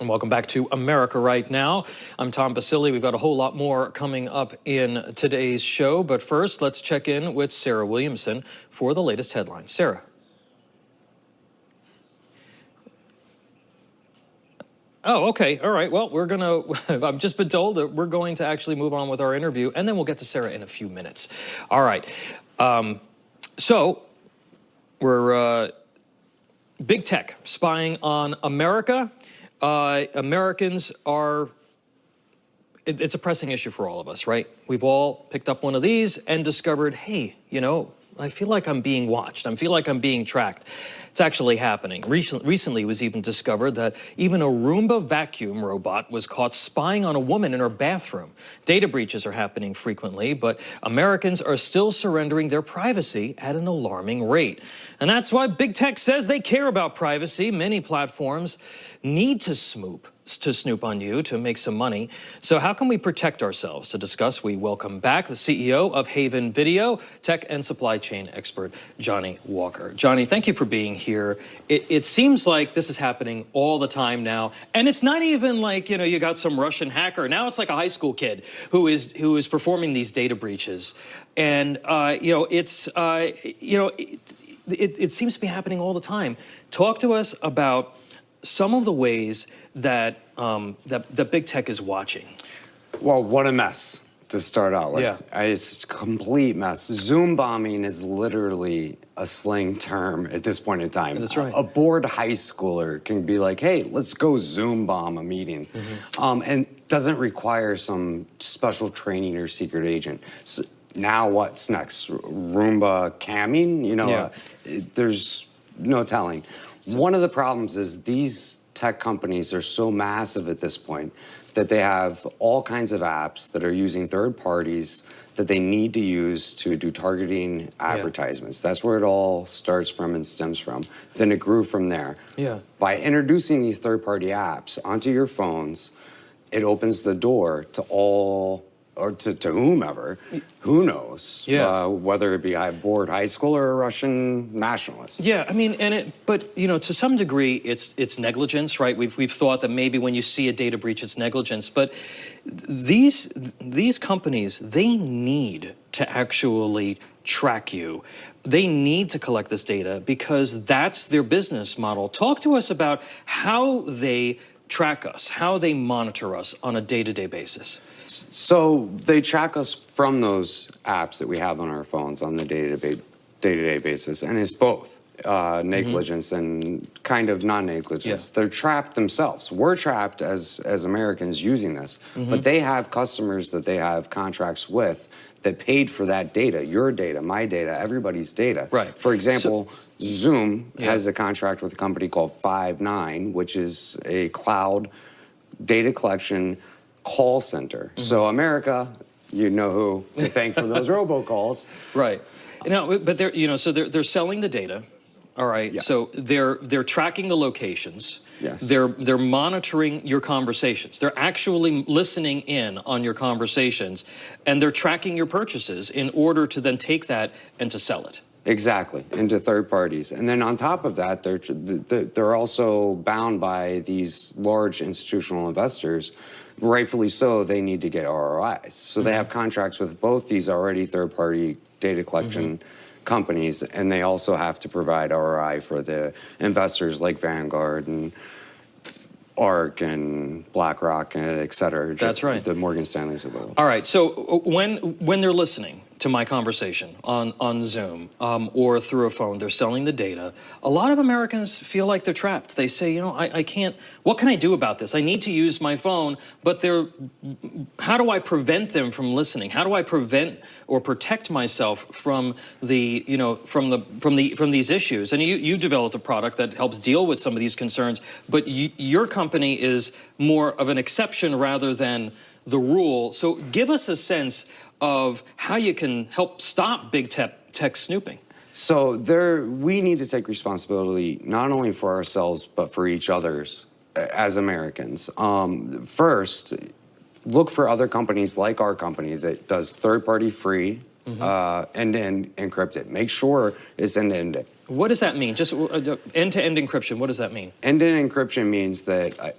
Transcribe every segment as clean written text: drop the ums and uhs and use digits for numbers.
And welcome back to America Right Now. I'm Tom Basile. We've got a whole lot more coming up in today's show. But first, let's check in with Sarah Williamson for the latest headlines. Sarah. Oh, okay. All right. Well, we're going to, I've just been told that we're going to actually move on with our interview, and then we'll get to Sarah in a few minutes. All right. So we're big tech spying on America. Americans are, it's a pressing issue for all of us, right? We've all picked up one of these and discovered, hey, you know, I feel like I'm being watched. I feel like I'm being tracked. It's actually happening. Recently, it was even discovered that even a Roomba vacuum robot was caught spying on a woman in her bathroom. Data breaches are happening frequently, but Americans are still surrendering their privacy at an alarming rate. And that's why big tech says they care about privacy. Many platforms need to snoop on you to make some money. So how can we protect ourselves? To discuss, we welcome back the CEO of Haven Video, tech and supply chain expert, Johnny Walker. Johnny, thank you for being here. It seems like this is happening all the time now. And it's not even like, you know, you got some Russian hacker. Now it's like a high school kid who is performing these data breaches. And, you know, it's, you know, it seems to be happening all the time. Talk to us about some of the ways that that big tech is watching. Well, what a mess to start out with. Yeah. It's a complete mess. Zoom bombing is literally a slang term at this point in time. That's right. A bored high schooler can be like, hey, let's go Zoom bomb a meeting. And doesn't require some special training or secret agent. So now what's next? Roomba camming? You know, there's no telling. One of the problems is these tech companies are so massive at this point that they have all kinds of apps that are using third parties that they need to use to do targeting advertisements. That's where it all starts from and stems from. Then it grew from there. By introducing these third-party apps onto your phones, it opens the door to all, or to whomever, who knows, whether it be a bored high schooler or a Russian nationalist. Yeah, I mean, but you know, to some degree, it's negligence, right? We've thought that maybe when you see a data breach, it's negligence, but these companies, they need to actually track you. They need to collect this data because that's their business model. Talk to us about how they track us, how they monitor us on a day-to-day basis. So they track us from those apps that we have on our phones on the day-to-day basis, and it's both negligence and kind of non-negligence. They're trapped themselves. We're trapped as Americans using this, but they have customers that they have contracts with that paid for that data, your data, my data, everybody's data. Right. For example, Zoom has a contract with a company called Five9, which is a cloud data collection call center. So America, you know who to thank for those robocalls. Right. Now, but they're, you know, so they're selling the data. All right. Yes. So they're tracking the locations. Yes. They're monitoring your conversations. They're actually listening in on your conversations, and they're tracking your purchases in order to then take that and to sell it. Exactly, into third parties. And then on top of that, they're also bound by these large institutional investors. Rightfully so, they need to get ROIs. So they have contracts with both these already third-party data collection companies, and they also have to provide ROI for the investors like Vanguard and ARK and BlackRock and et cetera. That's right. The Morgan Stanleys of the world. All right, so when they're listening to my conversation on Zoom or through a phone, they're selling the data. A lot of Americans feel like they're trapped. They say, you know, I can't, what can I do about this? I need to use my phone, but how do I prevent them from listening? How do I prevent or protect myself from the, you know, from these issues? And you developed a product that helps deal with some of these concerns, but your company is more of an exception rather than the rule. So give us a sense of how you can help stop big tech snooping. So we need to take responsibility not only for ourselves, but for each other's as Americans. First, look for other companies like our company that does third-party free, end-to-end encrypted. Make sure it's end-to-end What does that mean? Just end-to-end encryption, what does that mean? End-to-end encryption means that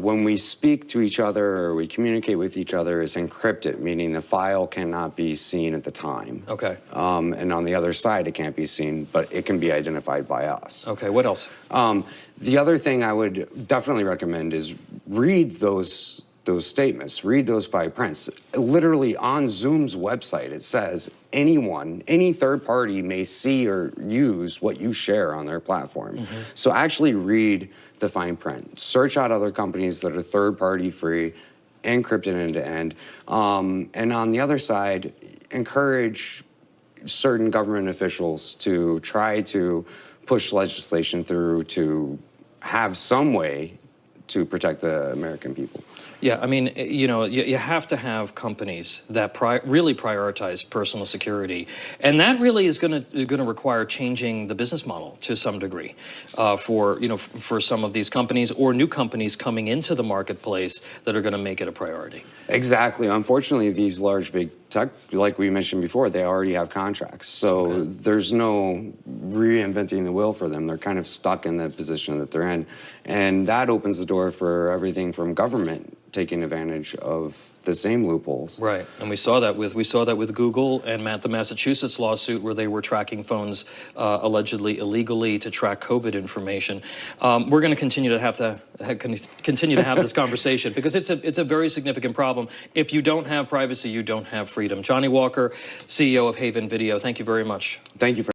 when we speak to each other or we communicate with each other, it's encrypted, meaning the file cannot be seen at the time. Okay. And on the other side, it can't be seen, but it can be identified by us. Okay, what else? The other thing I would definitely recommend is read those statements, read those 5 prints. Literally on Zoom's website, it says anyone, any third party may see or use what you share on their platform. So actually read the fine print. Search out other companies that are third party free, encrypted end to end. And on the other side, encourage certain government officials to try to push legislation through to have some way to protect the American people. Yeah, I mean, you know, you have to have companies that really prioritize personal security, and that really is going to require changing the business model to some degree for some of these companies or new companies coming into the marketplace that are going to make it a priority. Exactly. Unfortunately, these large big tech, like we mentioned before, they already have contracts, so there's no reinventing the wheel for them. They're kind of stuck in the position that they're in, and that opens the door for everything from government taking advantage of the same loopholes. Right, and we saw that with Google and the Massachusetts lawsuit where they were tracking phones allegedly illegally to track COVID information. We're going to continue to have this conversation because it's a very significant problem. If you don't have privacy, you don't have freedom. Johnny Walker, CEO of Haven Video, thank you very much. Thank you for